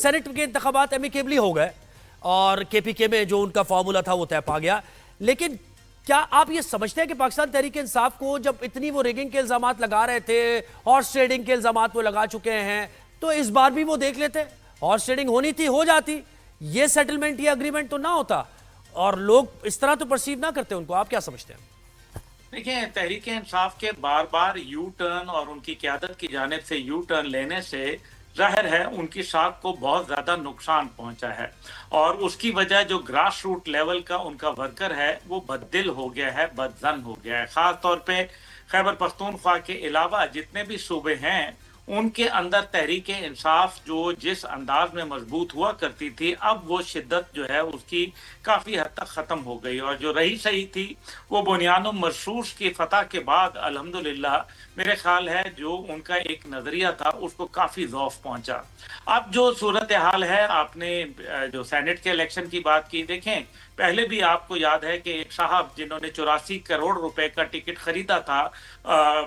Saint کے انتخابات amicably ہو گئے اور کے پی کے میں جو ان کا فارمولا تھا وہ طے پا گیا، لیکن کیا آپ یہ سمجھتے ہیں کہ پاکستان تحریک انصاف کو جب اتنی وہ ریگنگ کے الزامات لگا رہے تھے، ہارس ٹریڈنگ کے الزامات وہ لگا چکے ہیں، تو اس بار بھی وہ دیکھ لیتے؟ ہارس ٹریڈنگ ہونی تھی، ہو جاتی، یہ سیٹلمنٹ یہ اگریمنٹ تو نہ ہوتا، اور لوگ اس طرح تو پرسیو نہ کرتے ان کو. آپ کیا سمجھتے ہیں؟ دیکھیں، تحریک انصاف کے بار بار یو ٹرن اور ان کی قیادت کی جانب سے یو ٹرن لینے سے ظاہر ہے ان کی ساکھ کو بہت زیادہ نقصان پہنچا ہے، اور اس کی وجہ جو گراس روٹ لیول کا ان کا ورکر ہے وہ بددل ہو گیا ہے، بدظن ہو گیا ہے. خاص طور پہ خیبر پختونخوا کے علاوہ جتنے بھی صوبے ہیں ان کے اندر تحریک انصاف جو جس انداز میں مضبوط ہوا کرتی تھی، اب وہ شدت جو ہے اس کی کافی حد تک ختم ہو گئی، اور جو رہی صحیح تھی وہ بنیان مرصوص کی فتح کے بعد الحمدللہ میرے خیال ہے جو ان کا ایک نظریہ تھا اس کو کافی ضعف پہنچا. اب جو صورتحال ہے، آپ نے جو سینٹ کے الیکشن کی بات کی، دیکھیں پہلے بھی آپ کو یاد ہے کہ ایک صاحب جنہوں نے 84 کروڑ روپے کا ٹکٹ خریدا تھا،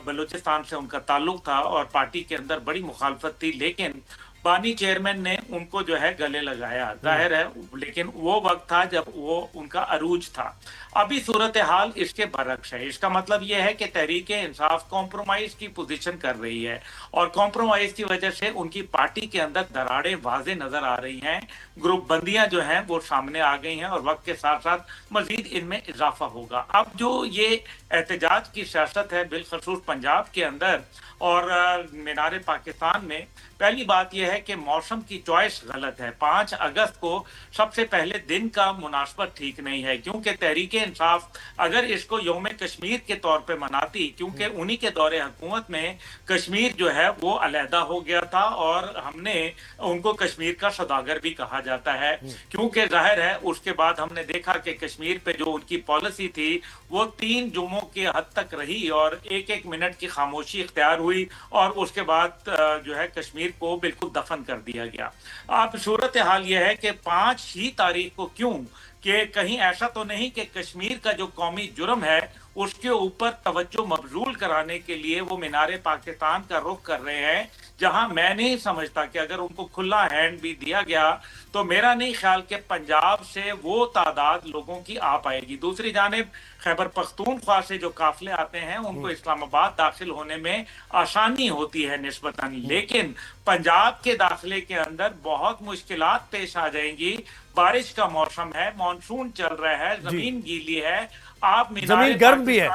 بلوچستان سے ان کا تعلق تھا اور پارٹی کے اندر بڑی مخالفت تھی، لیکن بانی چیئرمین نے ان کو جو ہے گلے لگایا، ظاہر ہے، لیکن وہ وقت تھا جب وہ ان کا عروج تھا. ابھی صورتحال اس کے برعکس ہے. اس کا مطلب یہ ہے کہ تحریک انصاف کمپرومائز کی پوزیشن کر رہی ہے، اور کمپرومائز کی وجہ سے ان کی پارٹی کے اندر دراڑیں واضح نظر آ رہی ہیں، گروپ بندیاں جو ہیں وہ سامنے آ گئی ہیں، اور وقت کے ساتھ ساتھ مزید ان میں اضافہ ہوگا. اب جو یہ احتجاج کی سیاست ہے بالخصوص پنجاب کے اندر اور مینار پاکستان میں، پہلی بات یہ ہے کہ موسم کی چوائس غلط ہے. 5 اگست کو سب سے پہلے دن کا مناسبت ٹھیک نہیں ہے، کیونکہ تحریک انصاف اگر اس کو یوم کشمیر کے طور پہ مناتی، کیونکہ انہی کے دور حکومت میں کشمیر جو ہے وہ علیحدہ ہو گیا تھا، اور ہم نے ان کو کشمیر کا سوداگر بھی کہا جاتا ہے، کیونکہ ظاہر ہے اس کے بعد ہم نے دیکھا کہ کشمیر پہ جو ان کی پالیسی تھی وہ 3 جمعوں کے حد تک رہی، اور 1 منٹ کی خاموشی اختیار ہوئی، اور اس کے بعد جو ہے کشمیر کو بالکل دفن کر دیا گیا. اب صورتحال یہ ہے کہ 5 ہی تاریخ کو کیوں، کہ کہیں ایسا تو نہیں کہ کشمیر کا جو قومی جرم ہے اس کے اوپر توجہ مبذول کرانے کے لیے وہ مینار پاکستان کا رخ کر رہے ہیں، جہاں میں نہیں سمجھتا کہ اگر ان کو کھلا ہینڈ بھی دیا گیا تو میرا نہیں خیال کہ پنجاب سے وہ تعداد لوگوں کی آ پائے گی. دوسری جانب خیبر پختونخوا سے جو قافلے آتے ہیں ان کو اسلام آباد داخل ہونے میں آسانی ہوتی ہے نسبتاً، لیکن پنجاب کے داخلے کے اندر بہت مشکلات پیش آ جائیں گی. بارش کا موسم ہے، مانسون چل رہا ہے، زمین گیلی ہے، آپ زمین گرم بھی ہے،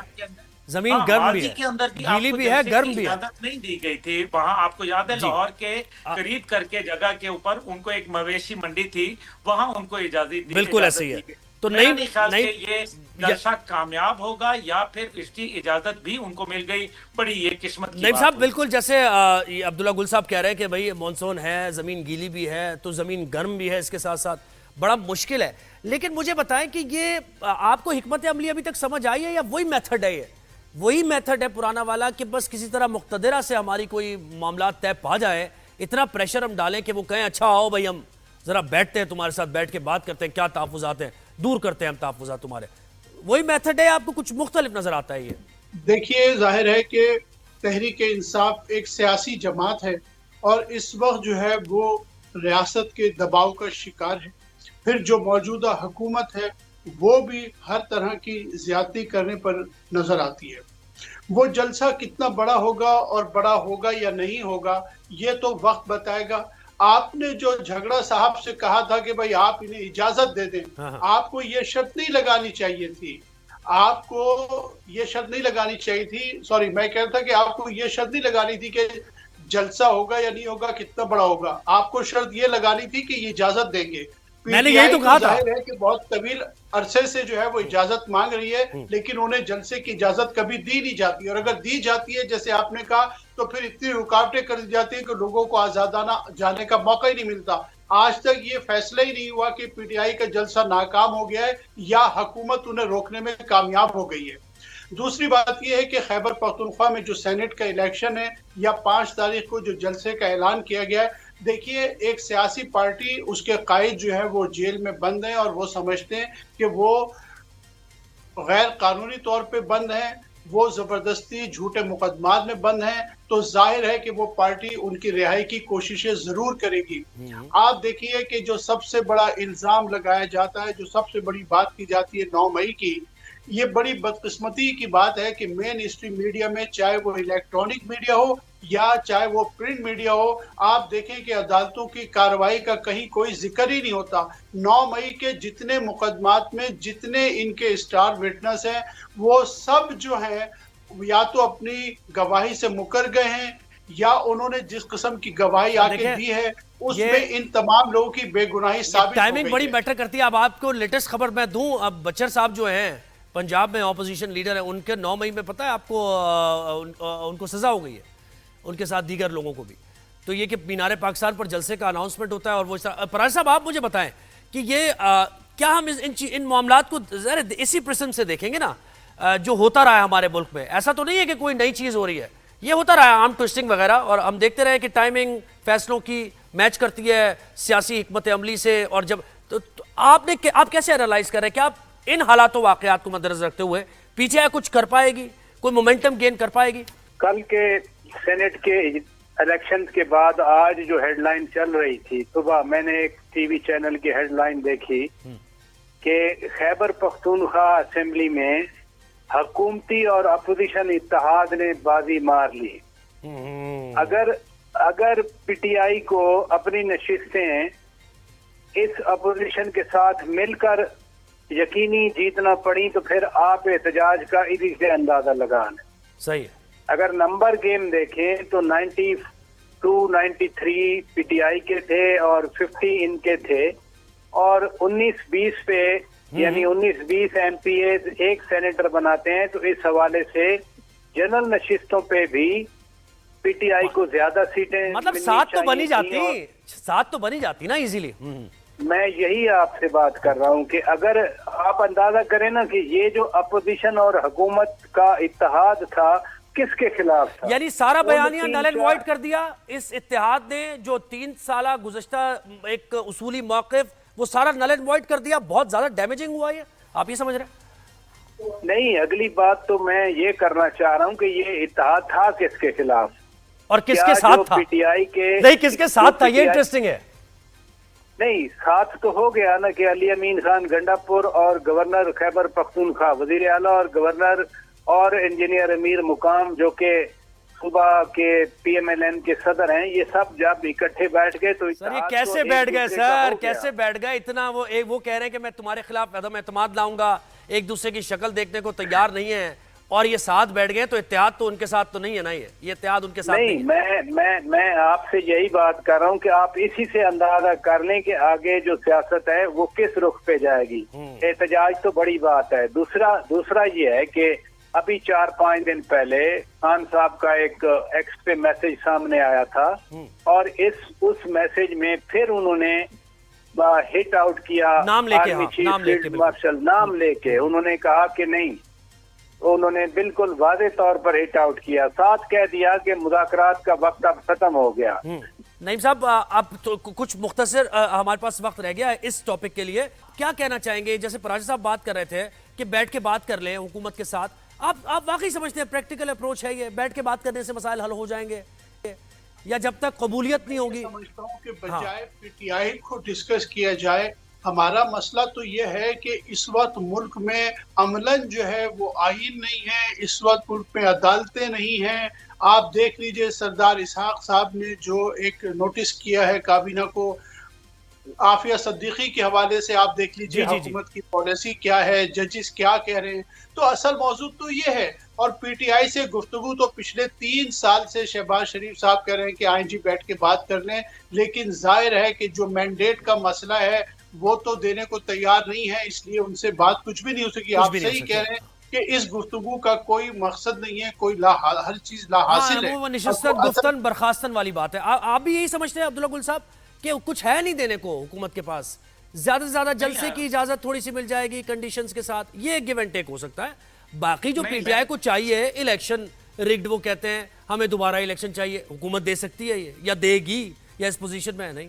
زمین گرم بھی ہے، کے اندر بھی گیلی بھی ہے، گرم بھی ہے. اجازت نہیں دی گئی تھی. وہاں آپ کو یاد ہے لاہور کے قریب کر کے جگہ کے اوپر ان کو ایک مویشی منڈی تھی، وہاں ان کو اجازت دی. بالکل ایسے ہی ہے. تو نہیں خیال کہ یہ جلسہ کامیاب ہوگا، یا پھر اس کی اجازت بھی ان کو مل گئی، بڑی یہ قسمت کی نعیم بات صاحب ہوگی. بالکل جیسے عبداللہ گل صاحب کہہ رہے ہیں کہ بھئی مونسون ہے، زمین گیلی بھی ہے، تو زمین گرم بھی ہے، اس کے ساتھ ساتھ بڑا مشکل ہے. لیکن مجھے بتائیں کہ یہ آپ کو حکمت عملی ابھی تک سمجھ آئی ہے، یا وہی میتھڈ ہے، وہی میتھڈ ہے پرانا والا کہ بس کسی طرح مقتدرہ سے ہماری کوئی معاملات طے پا جائے، اتنا پریشر ہم ڈالیں کہ وہ کہیں اچھا آؤ بھئی ہم ذرا بیٹھتے ہیں تمہارے ساتھ، بیٹھ کے بات کرتے ہیں، کیا تحفظات ہیں، دور کرتے ہیں ہم تحفظات تمہارے. وہی میتھڈ ہے، آپ کو کچھ مختلف نظر آتا ہے یہ؟ دیکھیے، ظاہر ہے کہ تحریک انصاف ایک سیاسی جماعت ہے، اور اس وقت جو ہے وہ ریاست کے دباؤ کا شکار ہے. پھر جو موجودہ حکومت ہے وہ بھی ہر طرح کی زیادتی کرنے پر نظر آتی ہے. وہ جلسہ کتنا بڑا ہوگا اور بڑا ہوگا یا نہیں ہوگا یہ تو وقت بتائے گا. آپ نے جو جھگڑا صاحب سے کہا تھا کہ بھائی آپ انہیں اجازت دے دیں، آپ کو یہ شرط نہیں لگانی چاہیے تھی. آپ کو یہ شرط نہیں لگانی چاہیے تھی، سوری میں کہہ رہا تھا کہ آپ کو یہ شرط نہیں لگانی تھی کہ جلسہ ہوگا یا نہیں ہوگا، کتنا بڑا ہوگا. آپ کو شرط یہ لگانی تھی کہ یہ اجازت دیں گے. میں نے یہی تو کہا تھا. ظاہر ہے کہ بہت طویل عرصے سے جو ہے وہ اجازت مانگ رہی ہے، لیکن انہیں جلسے کی اجازت کبھی دی نہیں جاتی، اور اگر دی جاتی ہے جیسے آپ نے کہا تو پھر اتنی رکاوٹیں کر دی جاتی ہیں کہ لوگوں کو آزادانہ جانے کا موقع ہی نہیں ملتا. آج تک یہ فیصلہ ہی نہیں ہوا کہ پی ٹی آئی کا جلسہ ناکام ہو گیا ہے یا حکومت انہیں روکنے میں کامیاب ہو گئی ہے. دوسری بات یہ ہے کہ خیبر پختونخوا میں جو سینٹ کا الیکشن ہے، یا 5 تاریخ کو جو جلسے کا اعلان کیا گیا ہے، دیکھیے ایک سیاسی پارٹی، اس کے قائد جو ہے وہ جیل میں بند ہیں، اور وہ سمجھتے ہیں کہ وہ غیر قانونی طور پہ بند ہیں. وہ زبردستی جھوٹے مقدمات میں بند ہیں، تو ظاہر ہے کہ وہ پارٹی ان کی رہائی کی کوششیں ضرور کرے گی۔ آپ دیکھیے کہ جو سب سے بڑا الزام لگایا جاتا ہے، جو سب سے بڑی بات کی جاتی ہے 9 مئی کی، یہ بڑی بدقسمتی کی بات ہے کہ مین اسٹریم میڈیا میں، چاہے وہ الیکٹرانک میڈیا ہو یا چاہے وہ پرنٹ میڈیا ہو، آپ دیکھیں کہ عدالتوں کی کارروائی کا کہیں کوئی ذکر ہی نہیں ہوتا۔ 9 مئی کے جتنے مقدمات میں جتنے ان کے اسٹار وٹنس ہیں، وہ سب جو ہیں یا تو اپنی گواہی سے مکر گئے ہیں، یا انہوں نے جس قسم کی گواہی آگے دی ہے اس میں ان تمام لوگوں کی بے گناہی ثابت ہو ٹائمنگ گئی بڑی ہے۔ میٹر کرتی ہے۔ اب آپ کو لیٹسٹ خبر میں دوں، اب بچر صاحب جو ہیں پنجاب میں اپوزیشن لیڈر ہیں، ان کے 9 مئی میں پتہ ہے آپ کو ان کو سزا ہو گئی ہے، ان کے ساتھ دیگر لوگوں کو بھی۔ تو یہ کہ مینار پاکستان پر جلسے کا اناؤنسمنٹ ہوتا ہے، اور وہ پراج صاحب آپ مجھے بتائیں کہ یہ کیا ہم ان معاملات کو اسی پرسم سے دیکھیں گے نا جو ہوتا رہا ہے ہمارے ملک میں؟ ایسا تو نہیں ہے کہ کوئی نئی چیز ہو رہی ہے، یہ ہوتا رہا ہے عام ٹوسٹنگ وغیرہ، اور ہم دیکھتے رہے کہ ٹائمنگ فیصلوں کی میچ کرتی ہے سیاسی حکمت عملی سے۔ اور جب آپ کیسے انالائز کر رہے ہیں کہ آپ ان حالات و واقعات کو مدنظر رکھتے ہوئے پی ٹی آئی کچھ کر پائے گی، کوئی مومنٹم گین کر پائے گی؟ کل کے سینٹ کے الیکشن کے بعد آج جو ہیڈ لائن چل رہی تھی، صبح میں نے ایک ٹی وی چینل کی ہیڈ لائن دیکھی کہ خیبر پختونخوا اسمبلی میں حکومتی اور اپوزیشن اتحاد نے بازی مار لی۔ اگر پی ٹی آئی کو اپنی نشستیں اس اپوزیشن کے ساتھ مل کر یقینی جیتنا پڑی تو پھر آپ احتجاج کا اسی سے اندازہ لگان ہے۔ صحیح ہے۔ اگر نمبر گیم دیکھیں تو 92-93 پی ٹی آئی کے تھے اور 50 ان کے تھے، اور 19-20 پہ یعنی 19-20 ایم پی ایز ایک سینیٹر بناتے ہیں، تو اس حوالے سے جنرل نشستوں پہ بھی پی ٹی آئی کو زیادہ سیٹیں مطلب سات تو بنی جاتی نا ایزیلی۔ میں یہی آپ سے بات کر رہا ہوں کہ اگر آپ اندازہ کریں نا کہ یہ جو اپوزیشن اور حکومت کا اتحاد تھا کس کے خلاف تھا، یعنی سارا بیانیہ نل اینڈ وائڈ کر دیا اس اتحاد نے، جو 3 سالہ گزشتہ ایک اصولی موقف وہ سارا نل اینڈ وائڈ کر دیا۔ بہت زیادہ ڈیمیجنگ ہوا ہے، آپ یہ سمجھ رہے ہیں؟ نہیں، اگلی بات تو میں یہ کرنا چاہ رہا ہوں کہ یہ اتحاد تھا کس کے خلاف اور کس کے ساتھ تھا؟ پی ٹی آئی کے نہیں، کس کے ساتھ تھا، یہ انٹرسٹنگ ہے۔ نہیں، ساتھ تو ہو گیا نا کہ علی امین خان گنڈا پور اور گورنر خیبر پختونخوا، وزیر اعلیٰ اور گورنر اور انجینئر امیر مقام جو کہ صوبہ کے پی ایم ایل این کے صدر ہیں، یہ سب جب اکٹھے بیٹھ گئے تو سر یہ کیسے بیٹھ گئے سر؟ کیسے بیٹھ گئے؟ اتنا وہ کہہ رہے ہیں کہ میں تمہارے خلاف عدم اعتماد لاؤں گا، ایک دوسرے کی شکل دیکھنے کو تیار نہیں ہے، اور یہ ساتھ بیٹھ گئے، تو اتحاد تو ان کے ساتھ تو نہیں ہے نا، یہ اتحاد ان کے ساتھ نہیں ہے۔ میں آپ سے یہی بات کر رہا ہوں کہ آپ اسی سے اندازہ کر لیں کہ آگے جو سیاست ہے وہ کس رخ پہ جائے گی۔ احتجاج تو بڑی بات ہے۔ دوسرا یہ ہے کہ ابھی 4-5 دن پہلے خان صاحب کا ایک ایکس پہ میسج سامنے آیا تھا، اور اس میسج میں پھر انہوں نے ہٹ آؤٹ کیا، نام لے کے، فیلڈ مارشل نام لے کے انہوں نے کہا کہ نہیں، انہوں نے بالکل واضح طور پر ہٹ آؤٹ کیا، ساتھ کہہ دیا کہ مذاکرات کا وقت اب ختم ہو گیا۔ نعیم صاحب، اب تو کچھ مختصر ہمارے پاس وقت رہ گیا ہے اس ٹاپک کے لیے، کیا کہنا چاہیں گے؟ جیسے پراج صاحب بات کر رہے تھے کہ بیٹھ کے بات کر لیں حکومت کے ساتھ، آپ واقعی سمجھتے ہیں پریکٹیکل اپروچ ہے یہ، بیٹھ کے بات کرنے سے مسائل حل ہو جائیں گے، یا جب تک قبولیت نہیں ہوگی؟ میں سمجھتا ہوں کہ بجائے پی ٹی آئی کو ڈسکس کیا جائے، ہمارا مسئلہ تو یہ ہے کہ اس وقت ملک میں عملاً جو ہے وہ آئین نہیں ہے، اس وقت ملک میں عدالتیں نہیں ہیں۔ آپ دیکھ لیجئے سردار اسحاق صاحب نے جو ایک نوٹس کیا ہے کابینہ کو، عافیہ صدیقی کے حوالے سے آپ دیکھ لیجئے حکومت کی پالیسی کیا ہے، ججز کیا کہہ رہے ہیں۔ تو اصل موضوع تو یہ ہے، اور پی ٹی آئی سے گفتگو تو پچھلے 3 سال سے شہباز شریف صاحب کہہ رہے ہیں کہ آئیں جی بیٹھ کے بات کر لیں، لیکن ظاہر ہے کہ جو مینڈیٹ کا مسئلہ ہے وہ تو دینے کو تیار نہیں ہے، اس لیے ان سے بات کچھ بھی نہیں ہو سکی۔ آپ صحیح کہہ رہے ہیں کہ اس گفتگو کا کوئی مقصد نہیں ہے، کوئی ہر چیز لا حاصل ہے۔ وہ نشستن گفتن برخاستن والی بات ہے۔ آپ بھی یہی سمجھتے ہیں عبداللہ گل صاحب کہ کچھ ہے نہیں دینے کو حکومت کے پاس، زیادہ سے زیادہ جلسے کی اجازت تھوڑی سی مل جائے گی کنڈیشنز کے ساتھ، یہ گیو اینڈ ٹیک ہو سکتا ہے؟ باقی جو پی ٹی آئی کو چاہیے الیکشن ریگڈ، وہ کہتے ہیں ہمیں دوبارہ الیکشن چاہیے، حکومت دے سکتی ہے یہ، یا دے گی، یا اس پوزیشن میں ہے؟ نہیں